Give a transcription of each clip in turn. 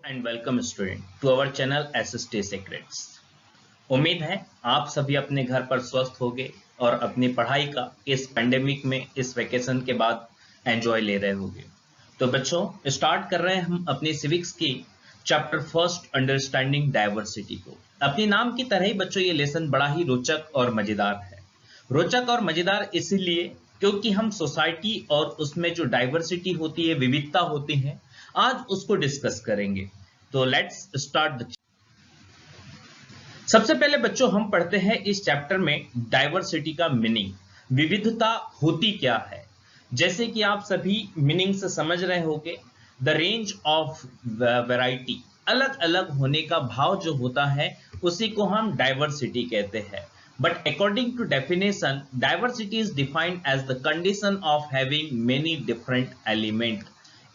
And welcome student to our channel SST secrets. उम्मीद है आप सभी अपने घर पर स्वस्थ होंगे और अपनी पढ़ाई का इस पेंडेमिक में इस वेकेशन के बाद एंजॉय ले रहे होंगे। तो बच्चों, स्टार्ट कर रहे हैं हम अपनी सिविक्स की चैप्टर फर्स्ट अंडरस्टैंडिंग डाइवर्सिटी को। अपने नाम की तरह ही बच्चों ये लेसन बड़ा ही रोचक और मजेदार है। रोचक और मजेदार इसीलिए क्योंकि हम सोसाइटी और उसमें जो डाइवर्सिटी होती है, विविधता होती है, आज उसको डिस्कस करेंगे। तो लेट्स स्टार्ट। सबसे पहले बच्चों हम पढ़ते हैं इस चैप्टर में डाइवर्सिटी का मीनिंग, विविधता होती क्या है। जैसे कि आप सभी मीनिंग से समझ रहे होंगे, द रेंज ऑफ वैरायटी, अलग अलग होने का भाव जो होता है उसी को हम डाइवर्सिटी कहते हैं। But according to definition, diversity is defined as the condition of having many different element.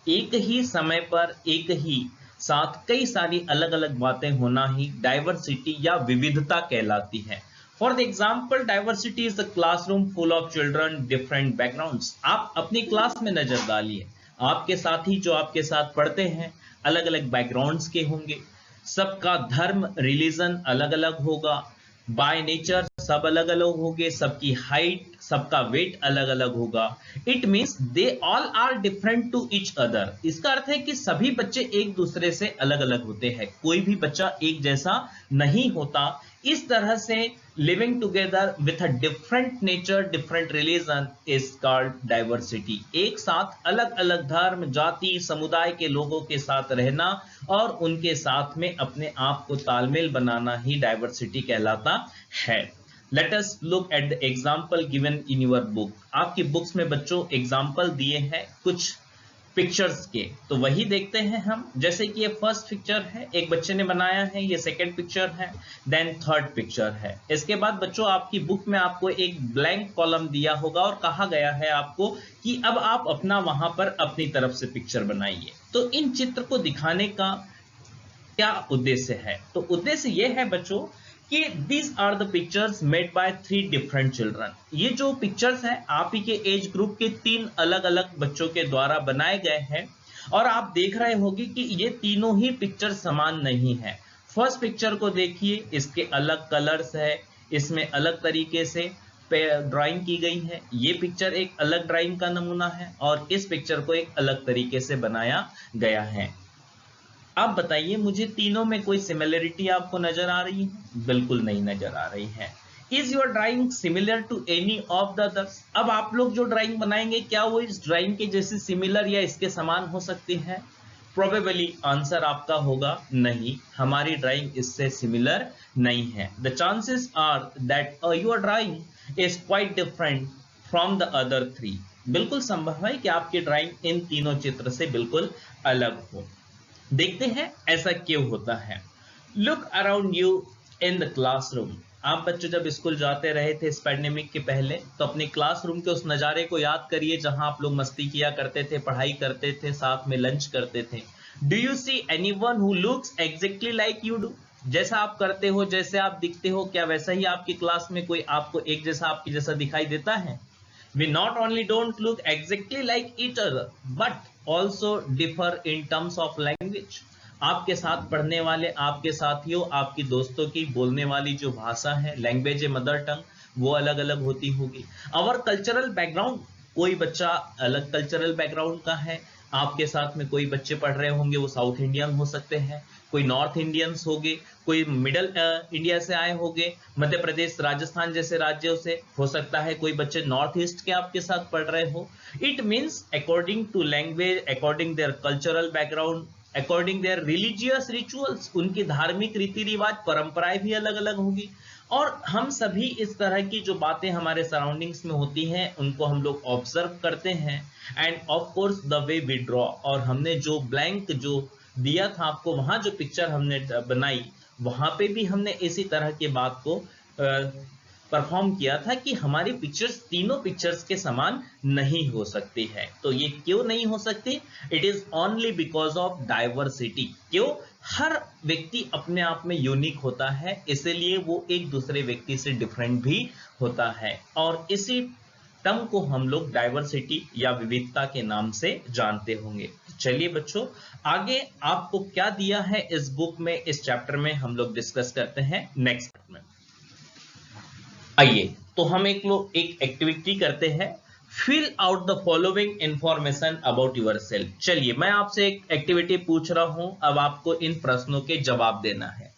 एक ही समय पर एक ही साथ कई सारी अलग अलग बातें होना ही डाइवर्सिटी या विविधता कहलाती है। For the example, diversity is the classroom full of children different backgrounds. आप अपनी क्लास में नजर डालिए, आपके साथी जो आपके साथ पढ़ते हैं अलग अलग बैकग्राउंड्स के होंगे, सबका धर्म रिलीजन अलग अलग होगा, बाय नेचर सब अलग अलग होंगे, सबकी हाइट सबका वेट अलग अलग होगा। It means they all are different to each other. इसका अर्थ है कि सभी बच्चे एक दूसरे से अलग अलग होते हैं, कोई भी बच्चा एक जैसा नहीं होता। इस तरह से living together with a different nature, different religion is called diversity. एक साथ अलग अलग धर्म, जाति, समुदाय के लोगों के साथ रहना और उनके साथ में अपने आप को तालमेल बनाना ही डाइवर्सिटी कहलाता है। Let us look at the example given in your book. आपकी बुक्स में बच्चों एग्जाम्पल दिए हैं कुछ पिक्चर्स के, तो वही देखते हैं हम। जैसे कि ये फर्स्ट पिक्चर है, एक बच्चे ने बनाया है, ये सेकंड पिक्चर है, देन थर्ड पिक्चर है। इसके बाद बच्चों आपकी बुक में आपको एक ब्लैंक कॉलम दिया होगा और कहा गया है आपको कि अब आप अपना वहां पर अपनी तरफ से पिक्चर बनाइए। तो इन चित्र को दिखाने का क्या उद्देश्य है? तो उद्देश्य ये है बच्चों कि these are the pictures made by 3 different children। ये जो पिक्चर्स हैं आप ही के एज ग्रुप के 3 अलग अलग बच्चों के द्वारा बनाए गए हैं और आप देख रहे होंगे कि ये तीनों ही पिक्चर समान नहीं है। फर्स्ट पिक्चर को देखिए, इसके अलग कलर्स है, इसमें अलग तरीके से ड्राइंग की गई है। ये पिक्चर एक अलग ड्राइंग का नमूना है और इस पिक्चर को एक अलग तरीके से बनाया गया है। आप बताइए, मुझे तीनों में कोई सिमिलरिटी आपको नजर आ रही है? बिल्कुल नहीं नजर आ रही है। Is your drawing similar to any of the others? अब आप लोग जो ड्राइंग बनाएंगे क्या वो इस ड्राइंग के जैसे सिमिलर या इसके समान हो सकती है? प्रोबेबली आंसर आपका होगा नहीं, हमारी ड्राइंग इससे सिमिलर नहीं है। The chances are that your drawing is quite different from the other 3। बिल्कुल संभव है कि आपकी ड्राइंग इन तीनों चित्र से बिल्कुल अलग हो। देखते हैं ऐसा क्यों होता है। Look around you in the classroom. आप बच्चों जब स्कूल जाते रहे थे इस पैंडेमिक के पहले, तो अपने क्लासरूम के उस नज़ारे को याद करिए जहां आप लोग मस्ती किया करते थे, पढ़ाई करते थे, साथ में लंच करते थे। Do you see anyone who looks exactly like you do? जैसा आप करते हो, जैसे आप दिखते हो, क्या वैसा ही आपकी क्लास में कोई आपको एक जैसा आपकी जैसा दिखाई देता है? We not only don't look exactly like each other, but also differ in terms of language। आपके साथ पढ़ने वाले आपके साथियों, आपकी दोस्तों की बोलने वाली जो भाषा है, लैंग्वेज मदर टंग, वो अलग अलग होती होगी। और कल्चरल बैकग्राउंड, कोई बच्चा अलग कल्चरल बैकग्राउंड का है, आपके साथ में कोई बच्चे पढ़ रहे होंगे वो साउथ इंडियन हो सकते हैं, कोई नॉर्थ इंडियंस होंगे, कोई मिडल इंडिया से आए होंगे, मध्य प्रदेश, राजस्थान जैसे राज्यों से हो सकता है, कोई बच्चे नॉर्थ ईस्ट के आपके साथ पढ़ रहे हो। It means according to language, according their cultural background, according their religious rituals, उनकी धार्मिक रीति रिवाज, परंपराएं भी अलग अलग होगी। और हम सभी इस तरह की जो बातें हमारे सराउंडिंग्स में होती हैं उनको हम लोग ऑब्जर्व करते हैं। And of course the way we draw, और हमने जो ब्लैंक जो दिया था आपको, वहां जो पिक्चर हमने बनाई वहां पे भी हमने इसी तरह की बात को परफॉर्म किया था कि हमारी पिक्चर्स तीनों पिक्चर्स के समान नहीं हो सकती है। तो ये क्यों नहीं हो सकती? It is only because of diversity. क्यों? हर व्यक्ति अपने आप में यूनिक होता है, इसलिए वो एक दूसरे व्यक्ति से डिफरेंट भी होता है। और इसी टर्म को हम लोग डाइवर्सिटी या विविधता के नाम से जानते होंगे। चलिए बच्चों, आगे आपको क्या दिया है इस बुक में, इस चैप्टर में हम लोग डिस्कस करते हैं नेक्स्ट पार्ट में। आइए तो हम एक एक्टिविटी करते हैं, fill out the following information about yourself. चलिए मैं आपसे एक एक्टिविटी पूछ रहा हूं, अब आपको इन प्रश्नों के जवाब देना है।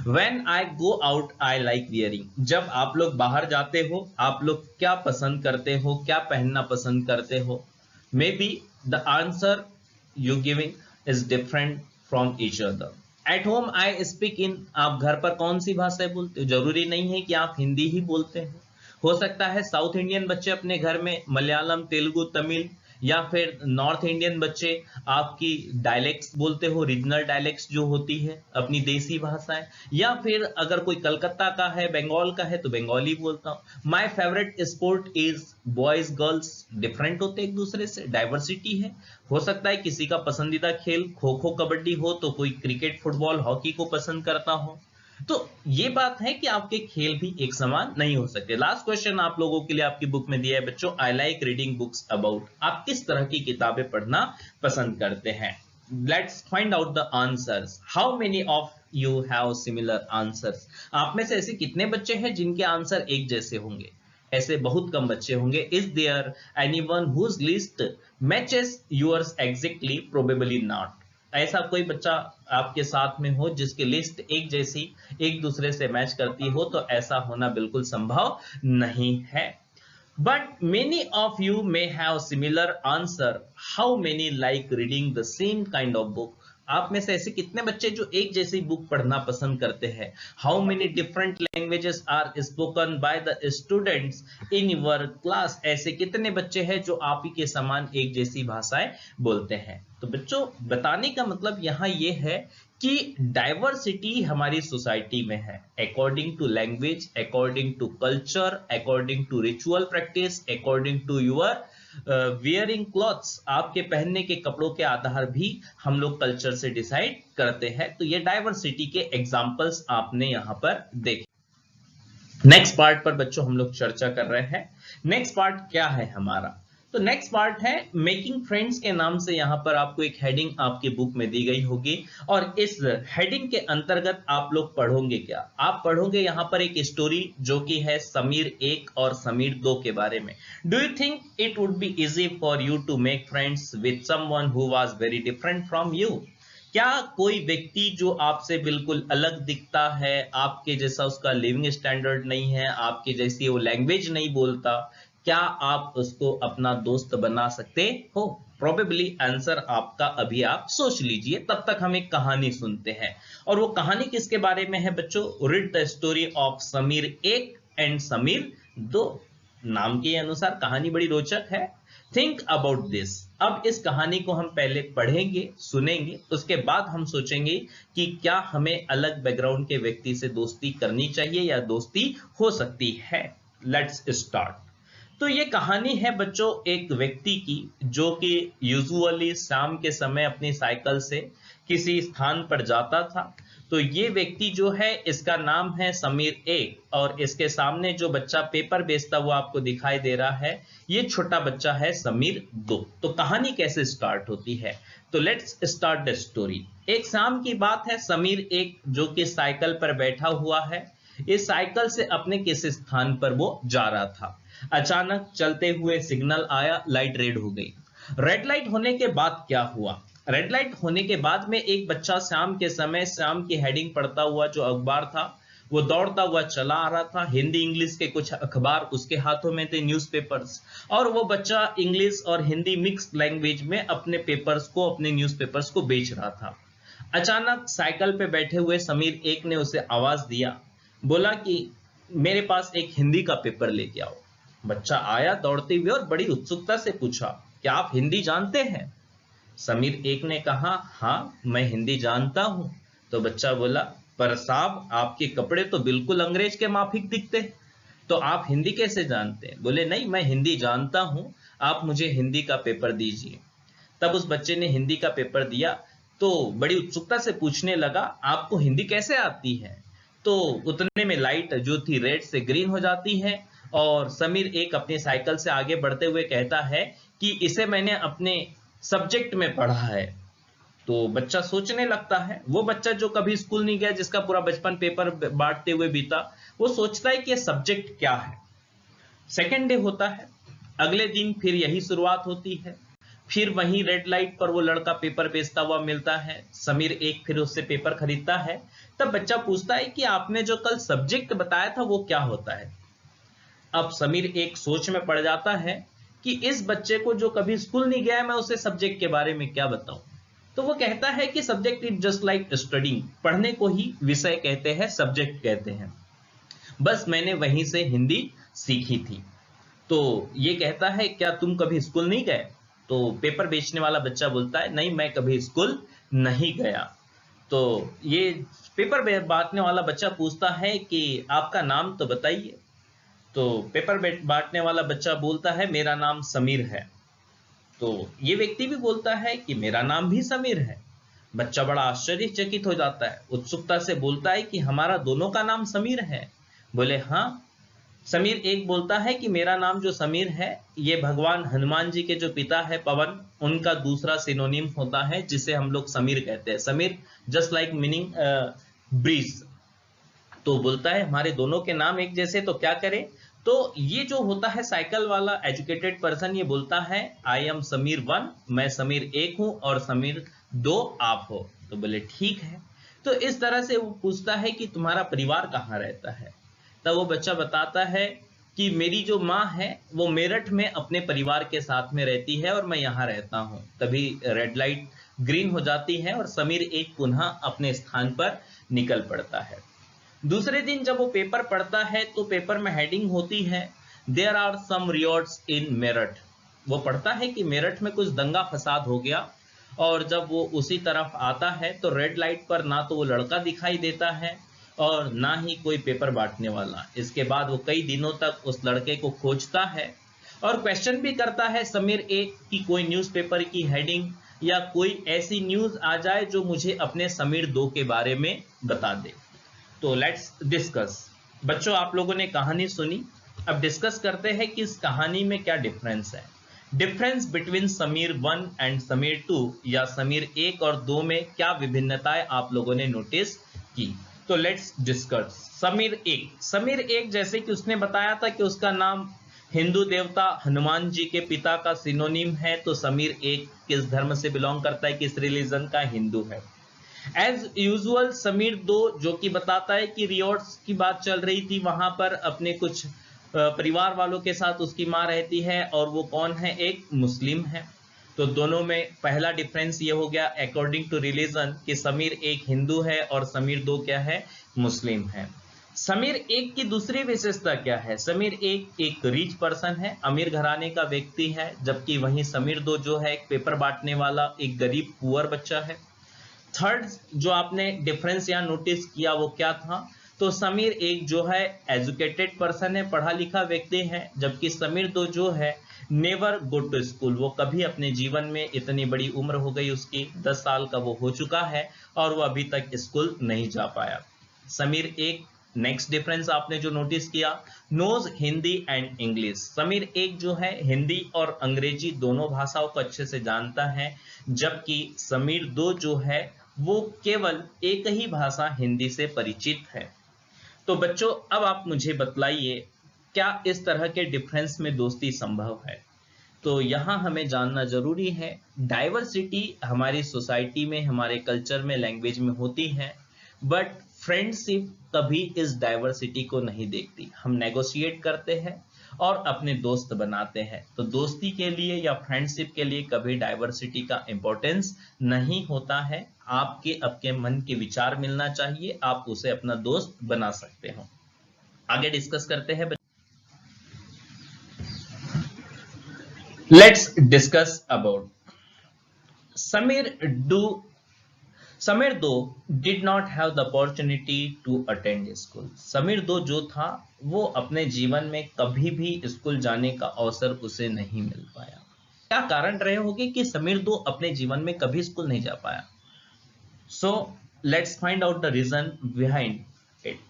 When I go out, I like wearing. जब आप लोग बाहर जाते हो, आप लोग क्या पसंद करते हो, क्या पहनना पसंद करते हो? Maybe the answer you giving is different from each other. At home I speak in. आप घर पर कौन सी भाषा बोलते हो? जरूरी नहीं है कि आप हिंदी ही बोलते हो सकता है साउथ इंडियन बच्चे अपने घर में मलयालम, तेलुगु, तमिल, या फिर नॉर्थ इंडियन बच्चे आपकी डायलेक्ट्स बोलते हो, रीजनल डायलेक्ट्स जो होती है अपनी देसी भाषाएं, या फिर अगर कोई कलकत्ता का है, बंगाल का है तो बंगाली बोलता हूं। My favourite sport is boys girls, different होते एक दूसरे से, डाइवर्सिटी है। हो सकता है किसी का पसंदीदा खेल खो खो कबड्डी हो तो कोई क्रिकेट, फुटबॉल, हॉकी को पसंद करता हो। तो ये बात है कि आपके खेल भी एक समान नहीं हो सकते। लास्ट क्वेश्चन आप लोगों के लिए आपकी बुक में दिया है बच्चों, I like reading books about. आप किस तरह की किताबें पढ़ना पसंद करते हैं? Let's find out the answers. How many of you have similar answers? आप में से ऐसे कितने बच्चे हैं जिनके आंसर एक जैसे होंगे? ऐसे बहुत कम बच्चे होंगे। Is there anyone whose list matches yours exactly? Probably not. ऐसा कोई बच्चा आपके साथ में हो जिसकी लिस्ट एक जैसी, एक दूसरे से मैच करती हो, तो ऐसा होना बिल्कुल संभव नहीं है। But many of you may have similar answer. How many like reading the same kind of book? आप में से ऐसे कितने बच्चे जो एक जैसी बुक पढ़ना पसंद करते हैं? How many different languages are spoken by the students in your class? ऐसे कितने बच्चे हैं जो आप ही के समान एक जैसी भाषाएं बोलते हैं? तो बच्चों, बताने का मतलब यहाँ ये है कि डाइवर्सिटी हमारी सोसाइटी में है, according to language, according to culture, according to ritual practice, according to your wearing clothes. आपके पहनने के कपड़ों के आधार भी हम लोग कल्चर से डिसाइड करते हैं। तो ये डाइवर्सिटी के एग्जांपल्स आपने यहाँ पर देखे। नेक्स्ट पार्ट पर बच्चों हम लोग चर्चा कर रहे हैं। नेक्स्ट पार्ट क्या है हमारा? तो नेक्स्ट पार्ट है मेकिंग फ्रेंड्स के नाम से यहाँ पर आपको एक हेडिंग आपकी बुक में दी गई होगी, और इस हेडिंग के अंतर्गत आप लोग पढ़ोगे क्या? आप पढ़ोगे यहाँ पर एक स्टोरी जो कि है समीर 1 और समीर 2 के बारे में। Do you think it would be easy for you to make friends with someone who was very different from you? क्या कोई व्यक्ति जो आपसे बिल्कुल अलग दिखता है, आपके जैसा उसका लिविंग स्टैंडर्ड नहीं है, आपके जैसी वो लैंग्वेज नहीं बोलता, क्या आप उसको अपना दोस्त बना सकते हो? प्रोबेबली आंसर आपका अभी आप सोच लीजिए, तब तक हम एक कहानी सुनते हैं। और वो कहानी किसके बारे में है बच्चों? Read the story of Sameer 1 and Sameer 2। नाम के अनुसार कहानी बड़ी रोचक है। Think about this. अब इस कहानी को हम पहले पढ़ेंगे, सुनेंगे, उसके बाद हम सोचेंगे कि क्या हमें अलग बैकग्राउंड के व्यक्ति से दोस्ती करनी चाहिए या दोस्ती हो सकती है। Let's start. तो ये कहानी है बच्चों एक व्यक्ति की जो कि यूजुअली शाम के समय अपनी साइकिल से किसी स्थान पर जाता था। तो ये व्यक्ति जो है, इसका नाम है समीर 1, और इसके सामने जो बच्चा पेपर बेचता हुआ आपको दिखाई दे रहा है, ये छोटा बच्चा है समीर 2। तो कहानी कैसे स्टार्ट होती है? तो लेट्स स्टार्ट द स्टोरी। एक शाम की बात है, समीर 1 जो कि साइकिल पर बैठा हुआ है, इस साइकिल से अपने किसी स्थान पर वो जा रहा था। अचानक चलते हुए सिग्नल आया, लाइट रेड हो गई। रेड लाइट होने के बाद क्या हुआ? रेड लाइट होने के बाद में एक बच्चा शाम के समय शाम की हेडिंग पढ़ता हुआ, जो अखबार था वो दौड़ता हुआ चला आ रहा था। हिंदी इंग्लिश के कुछ अखबार उसके हाथों में थे, न्यूज़पेपर्स, और वो बच्चा इंग्लिश और हिंदी मिक्स लैंग्वेज में अपने पेपर्स को, अपने न्यूज़पेपर्स को बेच रहा था। अचानक साइकिल पे बैठे हुए समीर 1 ने उसे आवाज दिया, बोला कि मेरे पास एक हिंदी का पेपर लेके आओ। बच्चा आया दौड़ते हुए और बड़ी उत्सुकता से पूछा, क्या आप हिंदी जानते हैं? समीर 1 ने कहा, हाँ मैं हिंदी जानता हूं। तो बच्चा बोला, पर साहब आपके कपड़े तो बिल्कुल अंग्रेज के माफिक दिखते हैं, तो आप हिंदी कैसे जानते हैं? बोले, नहीं मैं हिंदी जानता हूं, आप मुझे हिंदी का पेपर दीजिए। तब उस बच्चे ने हिंदी का पेपर दिया तो बड़ी उत्सुकता से पूछने लगा, आपको हिंदी कैसे आती है? तो उतने में लाइट जो थी रेड से ग्रीन हो जाती है और समीर एक अपनी साइकिल से आगे बढ़ते हुए कहता है कि इसे मैंने अपने सब्जेक्ट में पढ़ा है। तो बच्चा सोचने लगता है, वो बच्चा जो कभी स्कूल नहीं गया, जिसका पूरा बचपन पेपर बांटते हुए बीता, वो सोचता है कि ये सब्जेक्ट क्या है। सेकेंड डे होता है, अगले दिन फिर यही शुरुआत होती है। फिर वहीं रेड लाइट पर वो लड़का पेपर बेचता हुआ मिलता है। समीर एक फिर उससे पेपर खरीदता है। तब बच्चा पूछता है कि आपने जो कल सब्जेक्ट बताया था वो क्या होता है। अब समीर एक सोच में पड़ जाता है कि इस बच्चे को जो कभी स्कूल नहीं गया है, मैं उसे सब्जेक्ट के बारे में क्या बताऊं। तो वो कहता है कि subject is just like studying, पढ़ने को ही विषय कहते हैं, सब्जेक्ट कहते हैं, बस मैंने वहीं से हिंदी सीखी थी। तो ये कहता है क्या तुम कभी स्कूल नहीं गए? तो पेपर बेचने वाला बच्चा बोलता है नहीं, मैं कभी स्कूल नहीं गया। तो ये पेपर बांटने वाला बच्चा पूछता है कि आपका नाम तो बताइए। तो पेपर बांटने वाला बच्चा बोलता है मेरा नाम समीर है। तो ये व्यक्ति भी बोलता है कि मेरा नाम भी समीर है। बच्चा बड़ा आश्चर्यचकित हो जाता है, उत्सुकता से बोलता है कि हमारा दोनों का नाम समीर है। बोले हाँ। समीर एक बोलता है कि मेरा नाम जो समीर है, ये भगवान हनुमान जी के जो पिता है पवन, उनका दूसरा सिनोनिम होता है, जिसे हम लोग समीर कहते हैं। Sameer just like meaning breeze. तो बोलता है हमारे दोनों के नाम एक जैसे, तो क्या करें? तो ये जो होता है साइकिल वाला एजुकेटेड पर्सन, ये बोलता है आई एम समीर 1, मैं समीर 1 हूं और समीर 2 आप हो। तो बोले ठीक है। तो इस तरह से वो पूछता है कि तुम्हारा परिवार कहाँ रहता है। तब वो बच्चा बताता है कि मेरी जो माँ है वो मेरठ में अपने परिवार के साथ में रहती है और मैं यहाँ रहता हूँ। तभी रेड लाइट ग्रीन हो जाती है और समीर एक पुनः अपने स्थान पर निकल पड़ता है। दूसरे दिन जब वो पेपर पढ़ता है तो पेपर में हेडिंग होती है देयर आर सम रियॉट्स इन मेरठ। वो पढ़ता है कि मेरठ में कुछ दंगा फसाद हो गया। और जब वो उसी तरफ आता है तो रेड लाइट पर ना तो वो लड़का दिखाई देता है और ना ही कोई पेपर बांटने वाला। इसके बाद वो कई दिनों तक उस लड़के को खोजता है और क्वेश्चन भी करता है समीर एक की कोई न्यूज़पेपर की हेडिंग या कोई ऐसी न्यूज़ आ जाए जो मुझे अपने समीर 2 के बारे में बता दे। तो लेट्स डिस्कस। बच्चों आप लोगों ने कहानी सुनी, अब डिस्कस करते हैं कि इस कहानी में क्या डिफरेंस है। Difference between Sameer 1 and Sameer 2 या समीर 1 और 2 में क्या विभिन्नताएं आप लोगों ने नोटिस की। तो लेट्स डिस्कस। समीर 1 जैसे कि उसने बताया था कि उसका नाम हिंदू देवता हनुमान जी के पिता का सिनोनिम है। तो समीर 1 किस धर्म से बिलोंग करता है, किस रिलीजन का? हिंदू है। एज यूजुअल समीर 2 जो कि बताता है कि रियॉट्स की बात चल रही थी, वहां पर अपने कुछ परिवार वालों के साथ उसकी माँ रहती है और वो कौन है? एक मुस्लिम है। तो दोनों में पहला डिफरेंस ये हो गया अकॉर्डिंग टू रिलीजन कि समीर 1 हिंदू है और समीर 2 क्या है? मुस्लिम है। समीर 1 की दूसरी विशेषता क्या है? समीर 1 एक रिच पर्सन है, अमीर घराने का व्यक्ति है, जबकि वहीं समीर 2 जो है एक पेपर बांटने वाला एक गरीब पुअर बच्चा है। थर्ड जो आपने डिफरेंस यहाँ नोटिस किया वो क्या था? तो समीर 1 जो है एजुकेटेड पर्सन है, पढ़ा लिखा व्यक्ति है, जबकि समीर 2 जो है नेवर गो टू स्कूल। वो कभी अपने जीवन में, इतनी बड़ी उम्र हो गई उसकी, 10 साल का वो हो चुका है और वो अभी तक स्कूल नहीं जा पाया। समीर 1 नेक्स्ट डिफरेंस आपने जो नोटिस किया, knows Hindi and English. Sameer 1 जो है हिंदी और अंग्रेजी दोनों भाषाओं को अच्छे से जानता है, जबकि समीर 2 जो है वो केवल एक ही भाषा हिंदी से परिचित है। तो बच्चों अब आप मुझे बतलाइए क्या इस तरह के डिफरेंस में दोस्ती संभव है? तो यहाँ हमें जानना जरूरी है डाइवर्सिटी हमारी सोसाइटी में, हमारे कल्चर में, लैंग्वेज में होती है, बट फ्रेंडशिप कभी इस डाइवर्सिटी को नहीं देखती। हम नेगोशिएट करते हैं और अपने दोस्त बनाते हैं। तो दोस्ती के लिए या फ्रेंडशिप के लिए कभी डाइवर्सिटी का इंपॉर्टेंस नहीं होता है। आपके मन के विचार मिलना चाहिए, आप उसे अपना दोस्त बना सकते हो। आगे डिस्कस करते हैं। Let's discuss about Sameer 2 did not have the opportunity to attend school. Sameer 2 जो था वो अपने जीवन में कभी भी स्कूल जाने का अवसर उसे नहीं मिल पाया। क्या कारण रहे होंगे कि समीर 2 अपने जीवन में कभी स्कूल नहीं जा पाया? So let's find out the reason behind it.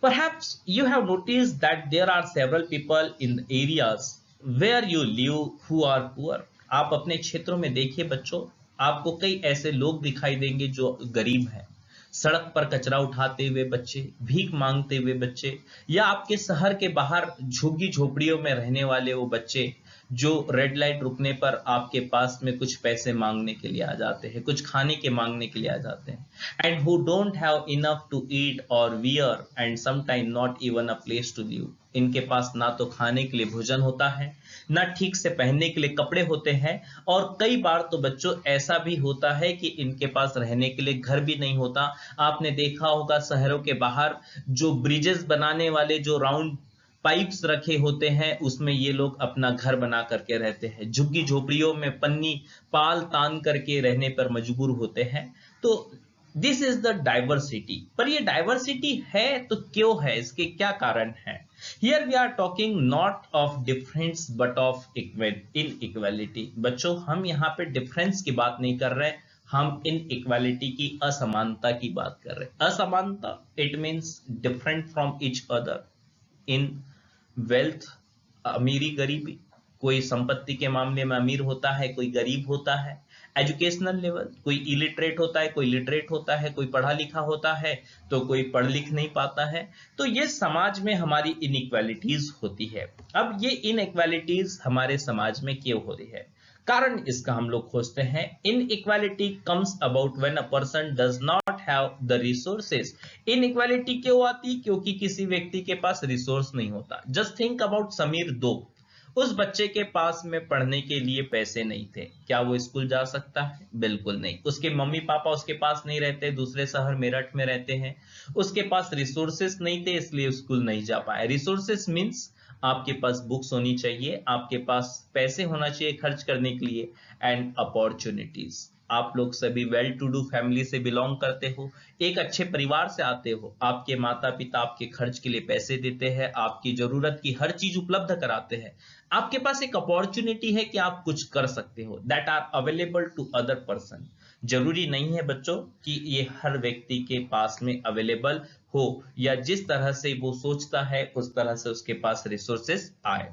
Perhaps you have noticed that there are several people in the areas where you live who are poor. आप अपने क्षेत्रों में देखिए बच्चों, आपको कई ऐसे लोग दिखाई देंगे जो गरीब हैं। सड़क पर कचरा उठाते हुए बच्चे, भीख मांगते हुए बच्चे, या आपके शहर के बाहर झुग्गी झोपड़ियों में रहने वाले वो बच्चे जो रेड लाइट रुकने पर आपके पास में कुछ पैसे मांगने के लिए आ जाते हैं, कुछ खाने के मांगने के लिए आ जाते हैं, and who don't have enough to eat और wear and sometime not even a place to live. इनके पास ना तो खाने के लिए भोजन होता है, ना ठीक से पहनने के लिए कपड़े होते हैं, और कई बार तो बच्चों ऐसा भी होता है कि इनके पास रहने के लिए घर भी नहीं होता। आपने देखा होगा शहरों के बाहर जो ब्रिजेस बनाने वाले जो राउंड पाइप्स रखे होते हैं, उसमें ये लोग अपना घर बना करके रहते हैं। झुग्गी झोपड़ियों में पन्नी पाल तान करके रहने पर मजबूर होते हैं। तो दिस इज द डाइवर्सिटी। पर ये डाइवर्सिटी है तो क्यों है, इसके क्या कारण है? Here we are talking not of difference but of inequality. बच्चों, हम यहाँ पे डिफरेंस की बात नहीं कर रहे, हम इन इक्वालिटी की, असमानता की बात कर रहे। असमानता, it means different from each other in wealth, अमीरी गरीबी। कोई संपत्ति के मामले में अमीर होता है, कोई गरीब होता है। एजुकेशनल लेवल, कोई इलिटरेट होता है, कोई लिटरेट होता है, कोई पढ़ा लिखा होता है तो कोई पढ़ लिख नहीं पाता है। तो ये समाज में हमारी इनइक्वालिटीज होती है। अब ये इनइक्वालिटीज हमारे समाज में क्यों हो रही है? कारण इसका हम लोग खोजते हैं। Inequality comes about when a person does not have the resources. Inequality क्यों आती? क्योंकि किसी व्यक्ति के पास रिसोर्स नहीं होता। Just think about Sameer 2। उस बच्चे के पास में पढ़ने के लिए पैसे नहीं थे, क्या वो स्कूल जा सकता है? बिल्कुल नहीं। उसके मम्मी पापा उसके पास नहीं रहते, दूसरे शहर मेरठ में रहते हैं। उसके पास रिसोर्सेस नहीं थे, इसलिए स्कूल नहीं जा पाए। रिसोर्सेस मीन्स आपके पास बुक्स होनी चाहिए, आपके पास पैसे होना चाहिए खर्च करने के लिए, एंड अपॉर्चुनिटीज। आप लोग सभी वेल टू डू फैमिली से बिलोंग करते हो, एक अच्छे परिवार से आते हो। आपके माता पिता आपके खर्च के लिए पैसे देते हैं, आपकी जरूरत की हर चीज उपलब्ध कराते हैं। आपके पास एक अपॉर्चुनिटी है कि आप कुछ कर सकते हो, that are available to other person. जरूरी नहीं है बच्चों कि ये हर व्यक्ति के पास में अवेलेबल हो, या जिस तरह से वो सोचता है उस तरह से उसके पास रिसोर्सेस आए।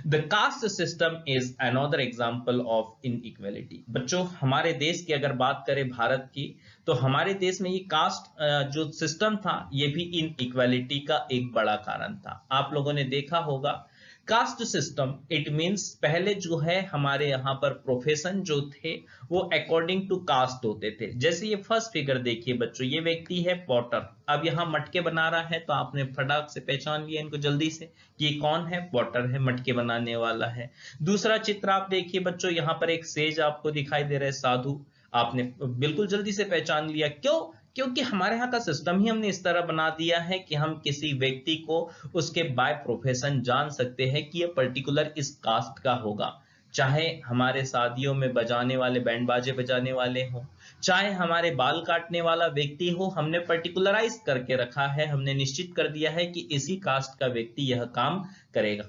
The caste system is another example of inequality. बच्चों, हमारे देश की अगर बात करें, भारत की, तो हमारे देश में ये कास्ट जो सिस्टम था, ये भी इनइक्वालिटी का एक बड़ा कारण था। आप लोगों ने देखा होगा कास्ट सिस्टम, इट मींस पहले जो है हमारे यहाँ पर प्रोफेशन जो थे वो अकॉर्डिंग टू कास्ट होते थे। जैसे ये फर्स्ट फिगर देखिए बच्चों, ये व्यक्ति है पॉटर। अब यहाँ मटके बना रहा है तो आपने फटाक से पहचान लिया इनको जल्दी से कि ये कौन है? पॉटर है, मटके बनाने वाला है। दूसरा चित्र आप देखिए बच्चों, यहाँ पर एक सेज आपको दिखाई दे रहा है, साधु। आपने बिल्कुल जल्दी से पहचान लिया। क्यों? क्योंकि हमारे यहाँ का सिस्टम ही हमने इस तरह बना दिया है कि हम किसी व्यक्ति को उसके बाय प्रोफेशन जान सकते हैं कि ये पर्टिकुलर इस कास्ट का होगा। चाहे हमारे शादियों में बजाने वाले, बैंड बाजे बजाने वाले हों, चाहे हमारे बाल काटने वाला व्यक्ति हो, हमने पर्टिकुलराइज करके रखा है, हमने निश्चित कर दिया है कि इसी कास्ट का व्यक्ति यह काम करेगा।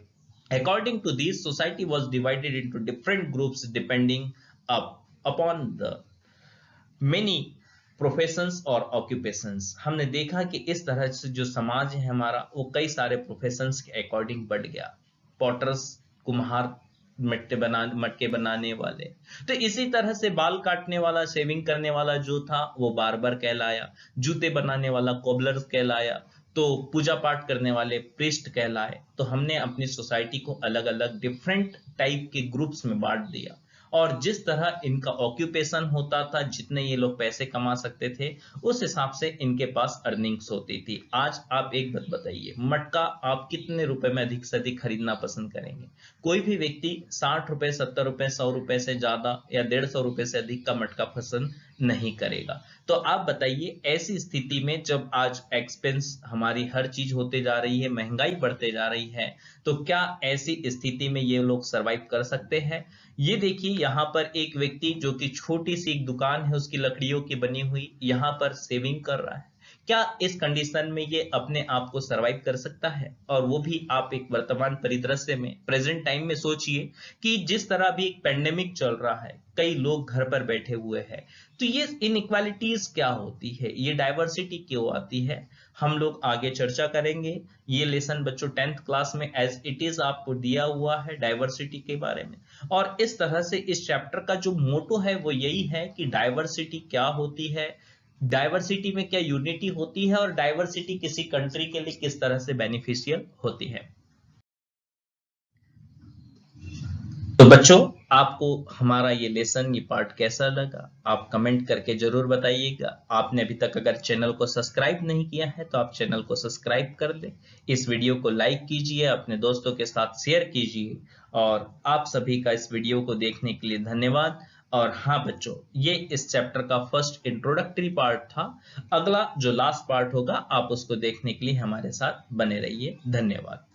According to this, society was divided into different groups depending upon the many professions और ऑक्यूपेशंस। हमने देखा कि इस तरह से जो समाज है हमारा, वो कई सारे प्रोफेशंस के अकॉर्डिंग बढ़ गया। पॉटर्स, कुम्हार, मटके बनाने वाले। तो इसी तरह से बाल काटने वाला, शेविंग करने वाला जो था वो बार्बर कहलाया। जूते बनाने वाला कोबलर कहलाया। तो पूजा पाठ करने वाले प्रीस्ट कहलाए। तो हमने अपनी सोसाइटी को अलग अलग डिफरेंट टाइप के ग्रुप्स में बांट दिया, और जिस तरह इनका ऑक्यूपेशन होता था, जितने ये लोग पैसे कमा सकते थे, उस हिसाब से इनके पास अर्निंग्स होती थी। आज आप एक बात बताइए, मटका आप कितने रुपए में अधिक से अधिक खरीदना पसंद करेंगे? कोई भी व्यक्ति 60 रुपए, 70 रुपए, 100 रुपए से ज्यादा या 150 रुपए से अधिक का मटका पसंद नहीं करेगा। तो आप बताइए, ऐसी स्थिति में जब आज एक्सपेंस हमारी हर चीज होते जा रही है, महंगाई बढ़ते जा रही है, तो क्या ऐसी स्थिति में ये लोग सरवाइव कर सकते हैं? ये देखिए, यहाँ पर एक व्यक्ति जो कि छोटी सी एक दुकान है उसकी लकड़ियों की बनी हुई, यहाँ पर सेविंग कर रहा है। क्या इस कंडीशन में ये अपने आप को सरवाइव कर सकता है? और वो भी आप एक वर्तमान परिदृश्य में, प्रेजेंट टाइम में सोचिए कि जिस तरह भी एक पेंडेमिक चल रहा है, कई लोग घर पर बैठे हुए हैं, तो ये इनइक्वालिटीज क्या होती है, ये डाइवर्सिटी क्यों आती है, हम लोग आगे चर्चा करेंगे। ये लेसन बच्चों 10th क्लास में एज इट इज आपको दिया हुआ है डाइवर्सिटी के बारे में। और इस तरह से इस चैप्टर का जो मोटो है वो यही है कि डाइवर्सिटी क्या होती है, डाइवर्सिटी में क्या यूनिटी होती है, और डाइवर्सिटी किसी कंट्री के लिए किस तरह से बेनिफिशियल होती है। तो बच्चों, आपको हमारा ये लेसन, ये पार्ट कैसा लगा, आप कमेंट करके जरूर बताइएगा। आपने अभी तक अगर चैनल को सब्सक्राइब नहीं किया है तो आप चैनल को सब्सक्राइब कर लें, इस वीडियो को लाइक कीजिए, अपने दोस्तों के साथ शेयर कीजिए। और आप सभी का इस वीडियो को देखने के लिए धन्यवाद। और हाँ बच्चों, ये इस चैप्टर का फर्स्ट इंट्रोडक्टरी पार्ट था। अगला जो लास्ट पार्ट होगा, आप उसको देखने के लिए हमारे साथ बने रहिए। धन्यवाद।